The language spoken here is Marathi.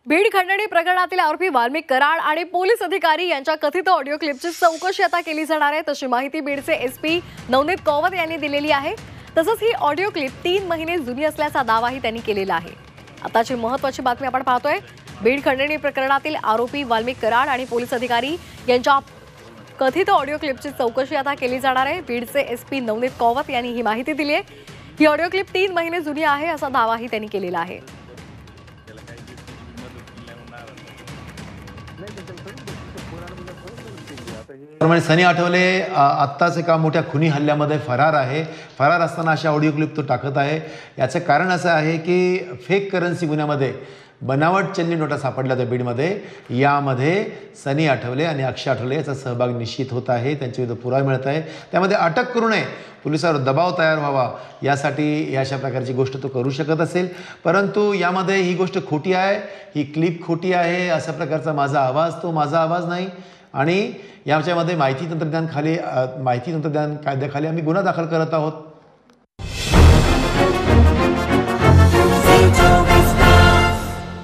बीड खंडणी प्रकरणातील आरोपी वाल्मिक कराड आणि पोलीस अधिकारी यांच्या कथित ऑडिओ क्लिपची चौकशी आता केली जाणार आहे, तशी माहिती बीडचे एसपी नवनीत कौवत यांनी दिलेली आहे। तसंच ही ऑडिओ क्लिप 3 महिने जुनी असल्याचा दावाही त्यांनी केलेला आहे। आताची महत्त्वाची बातमी आपण पाहतोय। बीड खंडणी प्रकरणातील आरोपी वाल्मिक कराड आणि पोलीस अधिकारी यांच्या कथित ऑडिओ क्लिपची चौकशी आता केली जाणार आहे। बीडचे एसपी नवनीत कौवत यांनी ही माहिती दिली आहे। ही ऑडिओ क्लिप 3 महिने जुनी आहे असा दावाही त्यांनी केलेला आहे। सनी आठवले आत्ताच एका मोठ्या खुनी हल्ल्यामध्ये फरार आहे। फरार असताना अशा ऑडिओ क्लिप तो टाकत आहे। याचं कारण असं आहे की फेक करन्सी गुन्ह्यामध्ये बनावट चलनी नोटा सापडल्या होत्या बीडमध्ये। यामध्ये सनी आठवले आणि अक्षय आठवले याचा सहभाग निश्चित होत आहे। त्यांच्या विरुद्ध पुरावा मिळत आहे। त्यामध्ये अटक करू नये, पोलिसांवर दबाव तयार व्हावा यासाठी अशा प्रकारची गोष्ट तो करू शकत असेल, परंतु यामध्ये ही गोष्ट खोटी आहे, ही क्लिप खोटी आहे अशा प्रकारचा माझा आवाज नाही। आणि याच्यामध्ये माहिती तंत्रज्ञान कायद्याखाली आम्ही गुन्हा दाखल करत आहोत।